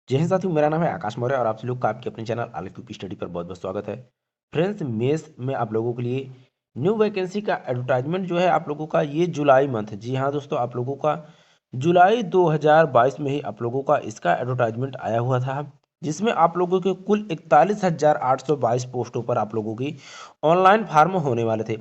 जय हिंद साथियों, मेरा नाम है आकाश मौर्य और आप सभी लोग का आपके अपने चैनल आलिफ क्विक स्टडी पर बहुत बहुत स्वागत है। फ्रेंड्स, मेस में आप लोगों के लिए न्यू वैकेंसी का एडवर्टाइजमेंट जो है आप लोगों का ये जुलाई मंथ, जी हाँ दोस्तों, आप लोगों का जुलाई 2022 में ही आप लोगों का इसका एडवर्टाइजमेंट आया हुआ था, जिसमें आप लोगों के कुल 41,822 पोस्टों पर आप लोगों की ऑनलाइन फार्म होने वाले थे।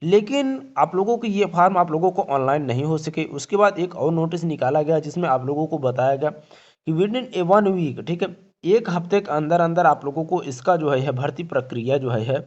लेकिन आप लोगों के ये फार्म आप लोगों को ऑनलाइन नहीं हो सके। उसके बाद एक और नोटिस निकाला गया जिसमें आप लोगों को बताया गया कि विद इन ए 1 वीक, ठीक है, एक हफ्ते के अंदर अंदर आप लोगों को इसका जो है भर्ती प्रक्रिया जो है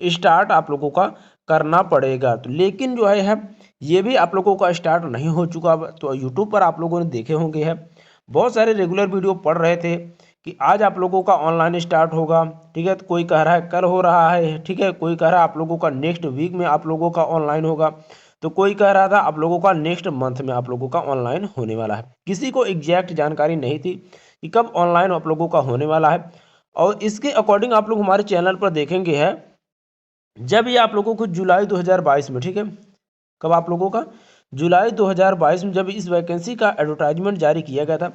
स्टार्ट आप लोगों का करना पड़ेगा। तो लेकिन जो है ये भी आप लोगों का स्टार्ट नहीं हो चुका। तो यूट्यूब पर आप लोगों ने देखे होंगे है, बहुत सारे रेगुलर वीडियो पढ़ रहे थे कि आज आप लोगों का ऑनलाइन स्टार्ट होगा, ठीक है, तो कोई कह रहा है कल हो रहा है, ठीक है, कोई कह रहा है आप लोगों का नेक्स्ट वीक में आप लोगों का ऑनलाइन होगा, तो कोई कह रहा था आप लोगों का नेक्स्ट मंथ में आप लोगों का ऑनलाइन होने वाला है। किसी को एग्जैक्ट जानकारी नहीं थी कि कब ऑनलाइन आप लोगों का होने वाला है। और इसके अकॉर्डिंग आप लोग हमारे चैनल पर देखेंगे है, जब ये आप लोगों को जुलाई 2022 में, ठीक है, कब आप लोगों का जुलाई 2022 में जब इस वैकेंसी का एडवर्टाइजमेंट जारी किया गया था,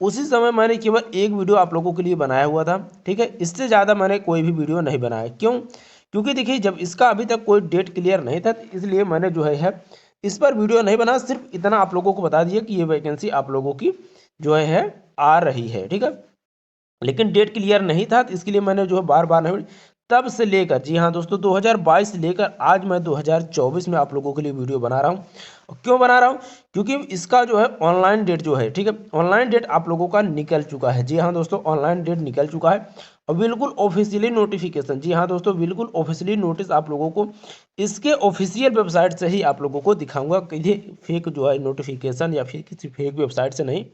उसी समय मैंने केवल एक वीडियो आप लोगों के लिए बनाया हुआ था, ठीक है। इससे ज़्यादा मैंने कोई भी वीडियो नहीं बनाया। क्यों? क्योंकि देखिए, जब इसका अभी तक कोई डेट क्लियर नहीं था, तो इसलिए मैंने जो है इस पर वीडियो नहीं बना। सिर्फ इतना आप लोगों को बता दिया कि ये वैकेंसी आप लोगों की जो है आ रही है, ठीक है। लेकिन डेट क्लियर नहीं था, तो इसके लिए मैंने जो है बार बार नहीं, तब से लेकर, जी हाँ दोस्तों, 2022 से लेकर आज मैं 2024 में आप लोगों के लिए वीडियो बना रहा हूँ। और क्यों बना रहा हूँ? क्योंकि इसका जो है ऑनलाइन डेट जो है, ठीक है, ऑनलाइन डेट आप लोगों का निकल चुका है। जी हाँ दोस्तों, ऑनलाइन डेट निकल चुका है और बिल्कुल ऑफिशियली नोटिफिकेशन, जी हाँ दोस्तों, बिल्कुल ऑफिशियली नोटिस आप लोगों को इसके ऑफिशियल वेबसाइट से ही आप लोगों को दिखाऊंगा। किसी फेक जो है नोटिफिकेशन या फिर किसी फेक वेबसाइट से नहीं,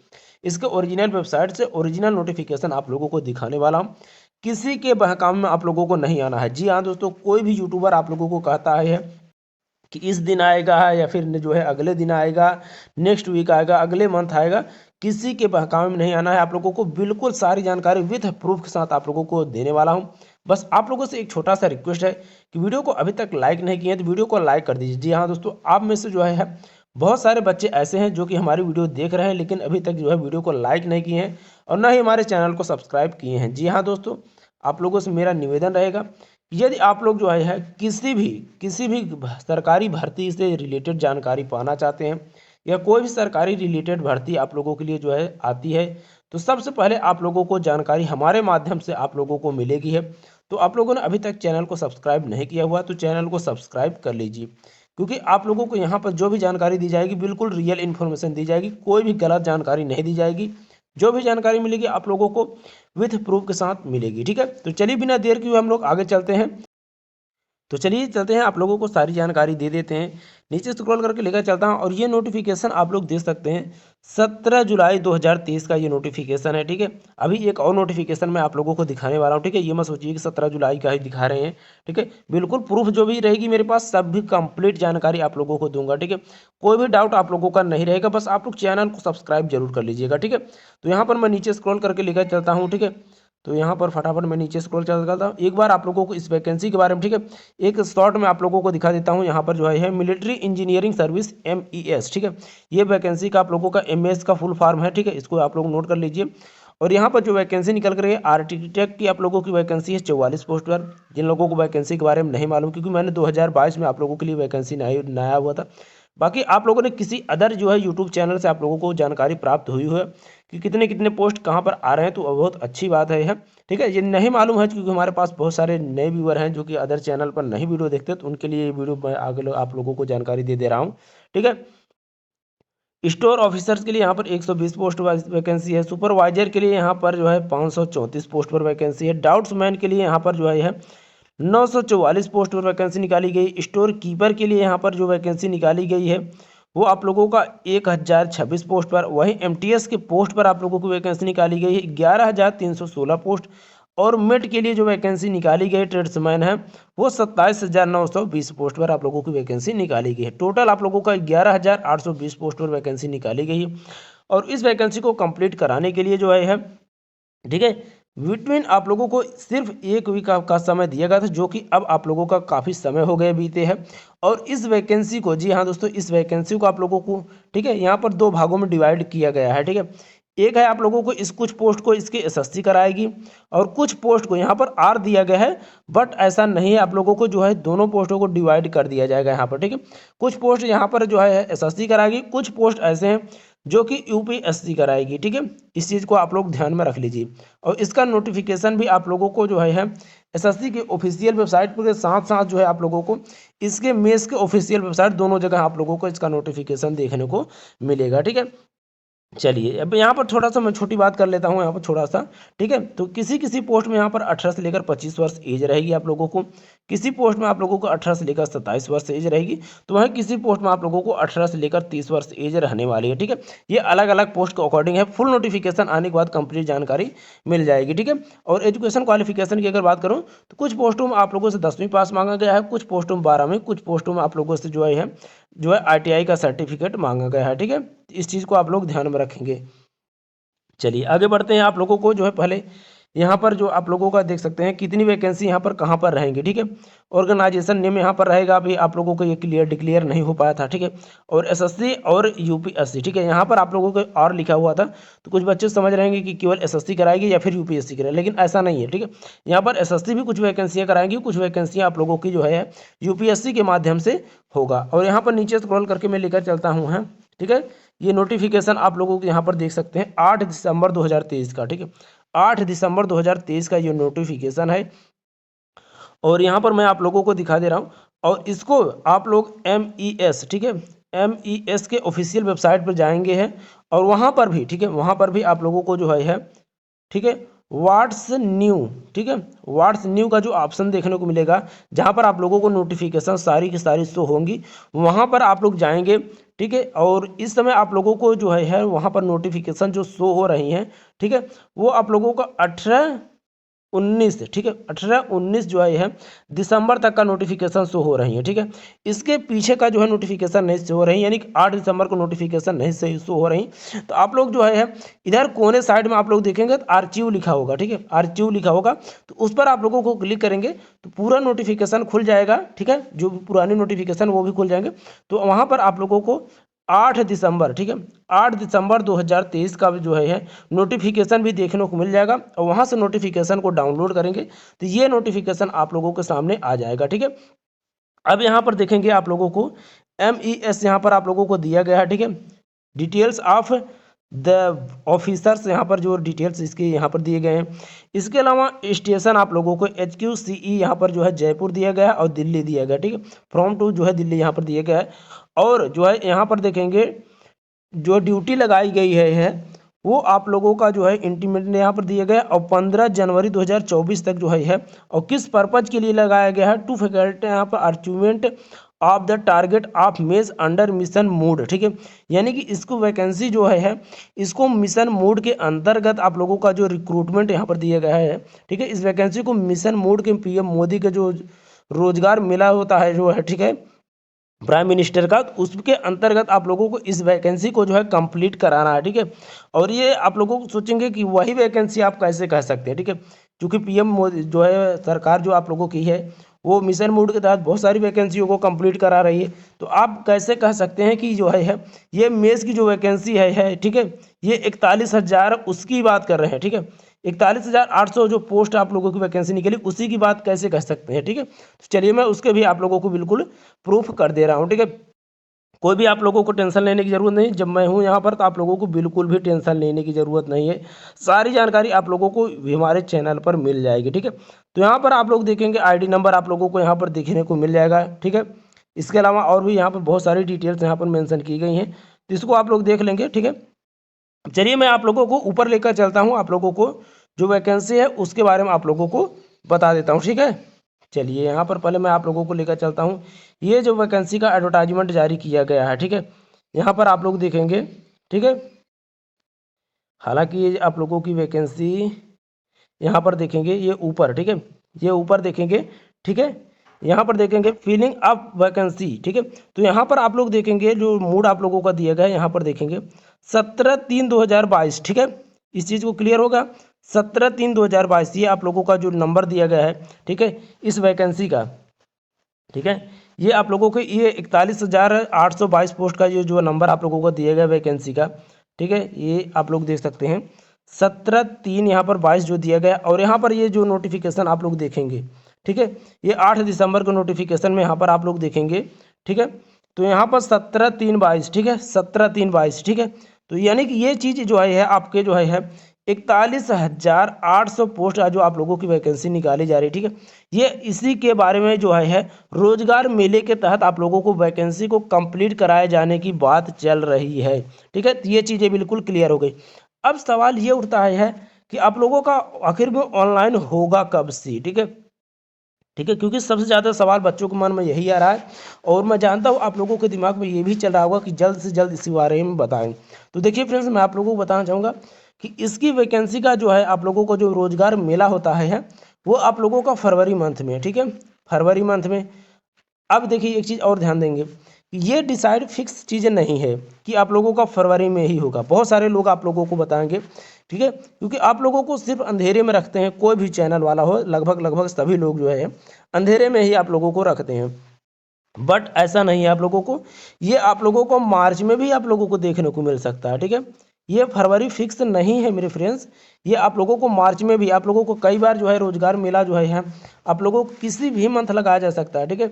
इसके ओरिजिनल वेबसाइट से ओरिजिनल नोटिफिकेशन आप लोगों को दिखाने वाला हूँ। किसी के बहकाम में आप लोगों को नहीं आना है। जी हाँ दोस्तों, कोई भी यूट्यूबर आप लोगों को कहता है कि इस दिन आएगा या फिर जो है अगले दिन आएगा, नेक्स्ट वीक आएगा, अगले मंथ आएगा, किसी के बहकावे में नहीं आना है। आप लोगों को बिल्कुल सारी जानकारी विथ प्रूफ के साथ आप लोगों को देने वाला हूं। बस आप लोगों से एक छोटा सा रिक्वेस्ट है कि वीडियो को अभी तक लाइक नहीं किए तो वीडियो को लाइक कर दीजिए। जी हाँ दोस्तों, आप में से जो है बहुत सारे बच्चे ऐसे हैं जो कि हमारी वीडियो देख रहे हैं लेकिन अभी तक जो है वीडियो को लाइक नहीं किए हैं और ना ही हमारे चैनल को सब्सक्राइब किए हैं। जी हाँ दोस्तों, आप लोगों से मेरा निवेदन रहेगा, यदि आप लोग जो है किसी भी सरकारी भर्ती से रिलेटेड जानकारी पाना चाहते हैं या कोई भी सरकारी रिलेटेड भर्ती आप लोगों के लिए जो है आती है, तो सबसे पहले आप लोगों को जानकारी हमारे माध्यम से आप लोगों को मिलेगी है। तो आप लोगों ने अभी तक चैनल को सब्सक्राइब नहीं किया हुआ तो चैनल को सब्सक्राइब कर लीजिए, क्योंकि आप लोगों को यहाँ पर जो भी जानकारी दी जाएगी बिल्कुल रियल इन्फॉर्मेशन दी जाएगी, कोई भी गलत जानकारी नहीं दी जाएगी। जो भी जानकारी मिलेगी आप लोगों को विथ प्रूफ के साथ मिलेगी, ठीक है। तो चलिए बिना देर किए हम लोग आगे चलते हैं। तो चलिए चलते हैं, आप लोगों को सारी जानकारी दे देते हैं। नीचे स्क्रॉल करके लेकर चलता हूं और ये नोटिफिकेशन आप लोग देख सकते हैं, 17 जुलाई 2023 का ये नोटिफिकेशन है, ठीक है। अभी एक और नोटिफिकेशन मैं आप लोगों को दिखाने वाला हूं, ठीक है। ये मत सोचिए कि 17 जुलाई का ही दिखा रहे हैं, ठीक है। बिल्कुल प्रूफ जो भी रहेगी मेरे पास, सब भी कंप्लीट जानकारी आप लोगों को दूंगा, ठीक है। कोई भी डाउट आप लोगों का नहीं रहेगा, बस आप लोग चैनल को सब्सक्राइब जरूर कर लीजिएगा, ठीक है। तो यहाँ पर मैं नीचे स्क्रॉल करके लेकर चलता हूँ, ठीक है। तो यहाँ पर फटाफट मैं नीचे स्क्रॉल चलता हूँ, एक बार आप लोगों को इस वैकेंसी के बारे में, ठीक है, एक शॉर्ट में आप लोगों को दिखा देता हूँ। यहाँ पर जो है मिलिट्री इंजीनियरिंग सर्विस MES, ठीक है। ये वैकेंसी का आप लोगों का MS का फुल फॉर्म है, ठीक है, इसको आप लोग नोट कर लीजिए। और यहाँ पर जो वैकेंसी निकल कर रही है आर्किटेक्ट की आप लोगों की वैकेंसी है 44 पोस्ट पर। जिन लोगों को वैकेंसी के बारे में नहीं मालूम, क्योंकि मैंने 2022 में आप लोगों के लिए वैकेंसी नया हुआ था, बाकी आप लोगों ने किसी अदर जो है यूट्यूब चैनल से आप लोगों को जानकारी प्राप्त हुई है कि कितने कितने पोस्ट कहाँ पर आ रहे हैं, तो बहुत अच्छी बात है, ठीक है। ये नहीं मालूम है क्योंकि हमारे पास बहुत सारे नए व्यूअर हैं जो कि अदर चैनल पर नहीं वीडियो देखते, तो उनके लिए ये वीडियो मैं आगे आप लोगों को जानकारी दे रहा हूँ, ठीक है। स्टोर ऑफिसर्स के लिए यहाँ पर 120 पोस्ट वैकेंसी है। सुपरवाइजर के लिए यहाँ पर जो है 534 पोस्ट पर वैकेंसी है। डाउट्समैन के लिए यहाँ पर जो है 944 पोस्ट पर वैकेंसी निकाली गई। स्टोर कीपर के लिए यहाँ पर जो वैकेंसी निकाली गई है वो आप लोगों का 1026 पोस्ट पर। वहीं MTS के पोस्ट पर आप लोगों को वैकेंसी निकाली गई है 11,316 पोस्ट। और मेट के लिए जो वैकेंसी निकाली गई ट्रेड्समैन है वो 27,920 पोस्ट पर आप लोगों की वैकेंसी निकाली गई है। टोटल आप लोगों का 11,820 पोस्ट पर वैकेंसी निकाली गई है। और इस वैकेंसी को कंप्लीट कराने के लिए जो है, ठीक है, बिटवीन आप लोगों को सिर्फ एक वीक का समय दिया गया था, जो कि अब आप लोगों का काफ़ी समय हो गए बीते हैं। और इस वैकेंसी को, जी हाँ दोस्तों, इस वैकेंसी को आप लोगों को, ठीक है, यहाँ पर दो भागों में डिवाइड किया गया है, ठीक है। एक है आप लोगों को इस कुछ पोस्ट को इसके एसएससी कराएगी और कुछ पोस्ट को यहाँ पर आर दिया गया है, बट ऐसा नहीं है, आप लोगों को जो है दोनों पोस्टों को डिवाइड कर दिया जाएगा यहाँ पर, ठीक है। कुछ पोस्ट यहाँ पर जो है एसएससी कराएगी, कुछ पोस्ट ऐसे हैं जो कि यूपीएससी कराएगी, ठीक है। इस चीज़ को आप लोग ध्यान में रख लीजिए। और इसका नोटिफिकेशन भी आप लोगों को जो है एसएससी के ऑफिशियल वेबसाइट पर के साथ साथ जो है आप लोगों को इसके मेंस के ऑफिशियल वेबसाइट, दोनों जगह आप लोगों को इसका नोटिफिकेशन देखने को मिलेगा, ठीक है। चलिए अब यहाँ पर थोड़ा सा मैं छोटी बात कर लेता हूँ यहाँ पर थोड़ा सा, ठीक है। तो किसी किसी पोस्ट में यहाँ पर 18 से लेकर 25 वर्ष एज रहेगी आप लोगों को, किसी पोस्ट में आप लोगों को 18 से लेकर 27 वर्ष एज रहेगी, तो वहीं किसी पोस्ट में आप लोगों को 18 से लेकर 30 वर्ष एज रहने वाली है, ठीक है। ये अलग अलग पोस्ट के अकॉर्डिंग है, फुल नोटिफिकेशन आने के बाद कंप्लीट जानकारी मिल जाएगी, ठीक है। और एजुकेशन क्वालिफिकेशन की अगर बात करूँ तो कुछ पोस्टों में आप लोगों से 10वीं पास मांगा गया है, कुछ पोस्टों में 12वीं, कुछ पोस्टों में आप लोगों से जो है ITI का सर्टिफिकेट मांगा गया है, ठीक है। इस चीज़ को आप लोग ध्यान में रखेंगे। चलिए आगे बढ़ते हैं। आप लोगों को जो है पहले यहाँ पर जो आप लोगों का देख सकते हैं कितनी वैकेंसी यहाँ पर कहाँ पर रहेंगी, ठीक है। ऑर्गेनाइजेशन नेम यहाँ पर रहेगा, अभी आप लोगों को ये डिक्लेयर नहीं हो पाया था, ठीक है। और एसएससी और यूपीएससी, ठीक है। यहाँ पर आप लोगों को और लिखा हुआ था, तो कुछ बच्चे समझ रहेंगे कि केवल एसएससी कराएगी या फिर यूपीएससी कराएगी, लेकिन ऐसा नहीं है, ठीक है। यहाँ पर एसएससी भी कुछ वैकेंसियाँ कराएंगी, कुछ वैकेंसियाँ आप लोगों की जो है यूपीएससी के माध्यम से होगा। और यहाँ पर नीचे स्क्रॉल करके मैं लेकर चलता हूँ, है, ठीक है। ये नोटिफिकेशन आप लोगों को यहाँ पर देख सकते हैं 8 दिसंबर 2023 का, ठीक है। 8 दिसंबर 2023 का ये नोटिफिकेशन है और यहाँ पर मैं आप लोगों को दिखा दे रहा हूँ। और इसको आप लोग MES, ठीक है, MES के ऑफिशियल वेबसाइट पर जाएंगे हैं और वहाँ पर भी, ठीक है, वहाँ पर भी आप लोगों को जो है ठीक है, व्हाट्स न्यू, ठीक है, व्हाट्स न्यू का जो ऑप्शन देखने को मिलेगा, जहाँ पर आप लोगों को नोटिफिकेशन सारी की सारी शो होंगी, वहाँ पर आप लोग जाएंगे, ठीक है। और इस समय आप लोगों को जो है वहाँ पर नोटिफिकेशन जो शो हो रही हैं, ठीक है, वो आप लोगों का 18-19, ठीक है, 18-19 जो है दिसंबर तक का नोटिफिकेशन शो हो रही है, ठीक है। इसके पीछे का जो है नोटिफिकेशन नहीं शो हो रही, यानी कि 8 दिसंबर को नोटिफिकेशन नहीं सही शो हो रही। तो आप लोग जो है इधर कोने साइड में आप लोग देखेंगे तो आर्चिव लिखा होगा, ठीक है, आर्चिव लिखा होगा, तो उस पर आप लोगों को क्लिक करेंगे तो पूरा नोटिफिकेशन खुल जाएगा, ठीक है। जो पुरानी नोटिफिकेशन वो भी खुल जाएंगे, तो वहाँ पर आप लोगों को 8 दिसंबर, ठीक है, 8 दिसंबर 2023 का जो है नोटिफिकेशन भी देखने को मिल जाएगा और वहाँ से नोटिफिकेशन को डाउनलोड करेंगे तो ये नोटिफिकेशन आप लोगों के सामने आ जाएगा, ठीक है। अब यहाँ पर देखेंगे आप लोगों को MES यहाँ पर आप लोगों को दिया गया है, ठीक है। डिटेल्स ऑफ द ऑफिसर्स यहाँ पर जो डिटेल्स इसके यहाँ पर दिए गए हैं। इसके अलावा स्टेशन आप लोगों को HQCE यहाँ पर जो है जयपुर दिया गया है और दिल्ली दिया गया है, ठीक है। फ्रॉम टू जो है दिल्ली यहाँ पर दिया गया है। और जो है यहाँ पर देखेंगे जो ड्यूटी लगाई गई है वो आप लोगों का जो है इंटीमेट यहाँ पर दिया गया और 15 जनवरी 2024 तक जो है और किस पर्पज के लिए लगाया गया है, टू फैकल्टी यहाँ पर achievement of the target of मेज अंडर मिशन मोड, ठीक है। यानी कि इसको वैकेंसी जो है इसको मिशन मोड के अंतर्गत आप लोगों का जो रिक्रूटमेंट यहाँ पर दिया गया है, ठीक है। इस वैकेंसी को मिशन मोड के PM मोदी के जो रोजगार मिला होता है जो है, ठीक है, प्राइम मिनिस्टर का, उसके अंतर्गत आप लोगों को इस वैकेंसी को जो है कंप्लीट कराना है, ठीक है। और ये आप लोगों को सोचेंगे कि वही वैकेंसी आप कैसे कह सकते हैं, ठीक है, क्योंकि PM मोदी जो है सरकार जो आप लोगों की है वो मिशन मोड के तहत बहुत सारी वैकेंसियों को कंप्लीट करा रही है। तो आप कैसे कह सकते हैं कि जो है ये मेस की जो वैकेंसी है, ठीक है, ये 41,000 उसकी बात कर रहे हैं, ठीक है। 41,800 जो पोस्ट आप लोगों की वैकेंसी निकली उसी की बात कैसे कह सकते हैं, ठीक है। तो चलिए मैं उसके भी आप लोगों को बिल्कुल प्रूफ कर दे रहा हूँ, ठीक है। कोई भी आप लोगों को टेंशन लेने की ज़रूरत नहीं, जब मैं हूँ यहाँ पर तो आप लोगों को बिल्कुल भी टेंशन लेने की ज़रूरत नहीं है। सारी जानकारी आप लोगों को हमारे चैनल पर मिल जाएगी, ठीक है। तो यहाँ पर आप लोग देखेंगे ID नंबर आप लोगों को यहाँ पर देखने को मिल जाएगा, ठीक है। इसके अलावा और भी यहाँ पर बहुत सारी डिटेल्स यहाँ पर मेंशन की गई हैं, तो इसको आप लोग देख लेंगे, ठीक है। चलिए मैं आप लोगों को ऊपर लेकर चलता हूँ, आप लोगों को जो वैकेंसी है उसके बारे में आप लोगों को बता देता हूँ, ठीक है। चलिए यहाँ पर पहले मैं आप लोगों को लेकर चलता हूँ। ये जो वैकेंसी का एडवर्टाइजमेंट जारी किया गया है, ठीक है, यहाँ पर आप लोग देखेंगे, ठीक है। हालांकि ये आप लोगों की वैकेंसी यहाँ पर देखेंगे, ये ऊपर, ठीक है, ये ऊपर देखेंगे, ठीक है। यहाँ पर देखेंगे फिलिंग अप वैकेंसी, ठीक है। तो यहाँ पर आप लोग देखेंगे जो मूड आप लोगों का दिया गया है, यहाँ पर देखेंगे 17/3/2022, ठीक है। इस चीज़ को क्लियर होगा, 17/3/2022 ये आप लोगों का जो नंबर दिया गया है, ठीक है, इस वैकेंसी का, ठीक है। ये आप लोगों को ये 41,822 पोस्ट का ये जो नंबर आप लोगों को दिया गया वैकेंसी का, ठीक है, ये आप लोग देख सकते हैं 17/3 यहाँ पर 22 जो दिया गया, और यहाँ पर ये जो नोटिफिकेशन आप लोग देखेंगे, ठीक है, ये 8 दिसंबर को नोटिफिकेशन में यहाँ पर आप लोग देखेंगे, ठीक है। तो यहाँ पर 17/3/22, ठीक है, 17/3/22, ठीक है। तो यानी कि ये चीज़ जो है आपके जो है 41,800 पोस्ट जो आप लोगों की वैकेंसी निकाली जा रही है, ठीक है। ये इसी के बारे में जो है रोजगार मेले के तहत आप लोगों को वैकेंसी को कंप्लीट कराए जाने की बात चल रही है, ठीक है। तो ये चीज़ें बिल्कुल क्लियर हो गई। अब सवाल ये उठता है कि आप लोगों का आखिर में ऑनलाइन होगा कब से, ठीक है, ठीक है, क्योंकि सबसे ज़्यादा सवाल बच्चों के मन में यही आ रहा है, और मैं जानता हूँ आप लोगों के दिमाग में ये भी चल रहा होगा कि जल्द से जल्द इसी बारे में बताएं। तो देखिए फ्रेंड्स, मैं आप लोगों को बताना चाहूँगा कि इसकी वैकेंसी का जो है आप लोगों को जो रोजगार मेला होता है वो आप लोगों का फरवरी मंथ में, ठीक है, फरवरी मंथ में। अब देखिए एक चीज़ और ध्यान देंगे कि ये डिसाइड फिक्स चीज़ें नहीं है कि आप लोगों का फरवरी में ही होगा। बहुत सारे लोग आप लोगों को बताएंगे, ठीक है, क्योंकि आप लोगों को सिर्फ अंधेरे में रखते हैं, कोई भी चैनल वाला हो, लगभग लगभग सभी लोग जो है अंधेरे में ही आप लोगों को रखते हैं। बट ऐसा नहीं है आप लोगों को, ये आप लोगों को मार्च में भी आप लोगों को देखने को मिल सकता है, ठीक है। ये फरवरी फिक्स नहीं है मेरे फ्रेंड्स, ये आप लोगों को मार्च में भी, आप लोगों को कई बार जो है रोजगार मेला जो है आप लोगों को किसी भी मंथ लगाया जा सकता है, ठीक है।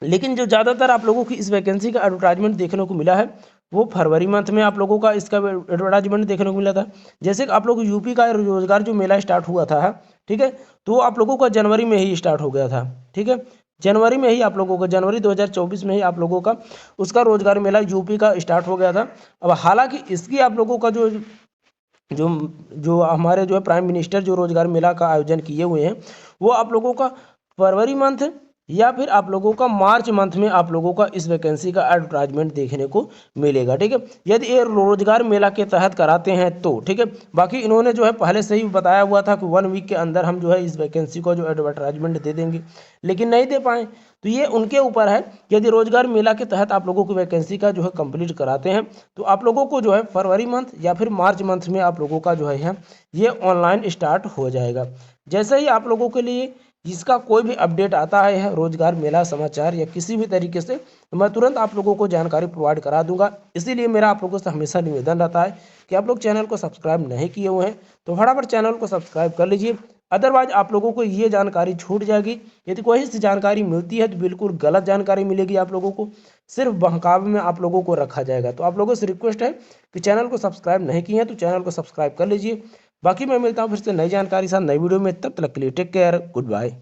लेकिन जो ज़्यादातर आप लोगों की इस वैकेंसी का एडवर्टाइजमेंट देखने को मिला है वो फरवरी मंथ में आप लोगों का इसका एडवर्टाइजमेंट देखने को मिला था। जैसे कि आप लोग यूपी का रोजगार जो मेला स्टार्ट हुआ था, ठीक है, तो आप लोगों का जनवरी में ही स्टार्ट हो गया था, ठीक है, जनवरी में ही आप लोगों का, जनवरी 2024 में ही आप लोगों का उसका रोजगार मेला यूपी का स्टार्ट हो गया था। अब हालांकि इसकी आप लोगों का जो जो जो हमारे जो है प्राइम मिनिस्टर जो रोजगार मेला का आयोजन किए हुए हैं वो आप लोगों का फरवरी मंथ या फिर आप लोगों का मार्च मंथ में आप लोगों का इस वैकेंसी का एडवर्टाइजमेंट देखने को मिलेगा, ठीक है, यदि ये रोजगार मेला के तहत कराते हैं तो, ठीक है। बाकी इन्होंने जो है पहले से ही बताया हुआ था कि 1 वीक के अंदर हम जो है इस वैकेंसी को जो एडवर्टाइजमेंट दे देंगे, लेकिन नहीं दे पाए। तो ये उनके ऊपर है, यदि रोजगार मेला के तहत आप लोगों की वैकेंसी का जो है कंप्लीट कराते हैं तो आप लोगों को जो है फरवरी मंथ या फिर मार्च मंथ में आप लोगों का जो है ये ऑनलाइन स्टार्ट हो जाएगा। जैसे ही आप लोगों के लिए इसका कोई भी अपडेट आता है रोजगार मेला समाचार या किसी भी तरीके से, तो मैं तुरंत आप लोगों को जानकारी प्रोवाइड करा दूंगा। इसीलिए मेरा आप लोगों से हमेशा निवेदन रहता है कि आप लोग चैनल को सब्सक्राइब नहीं किए हुए हैं तो फटाफट चैनल को सब्सक्राइब कर लीजिए, अदरवाइज आप लोगों को ये जानकारी छूट जाएगी। यदि कोई सी जानकारी मिलती है तो बिल्कुल गलत जानकारी मिलेगी आप लोगों को, सिर्फ बहकावे में आप लोगों को रखा जाएगा। तो आप लोगों से रिक्वेस्ट है कि चैनल को सब्सक्राइब नहीं किए हैं तो चैनल को सब्सक्राइब कर लीजिए। बाकी मैं मिलता हूँ फिर से नई जानकारी साथ नई वीडियो में, तब तक के लिए टेक केयर, गुड बाय।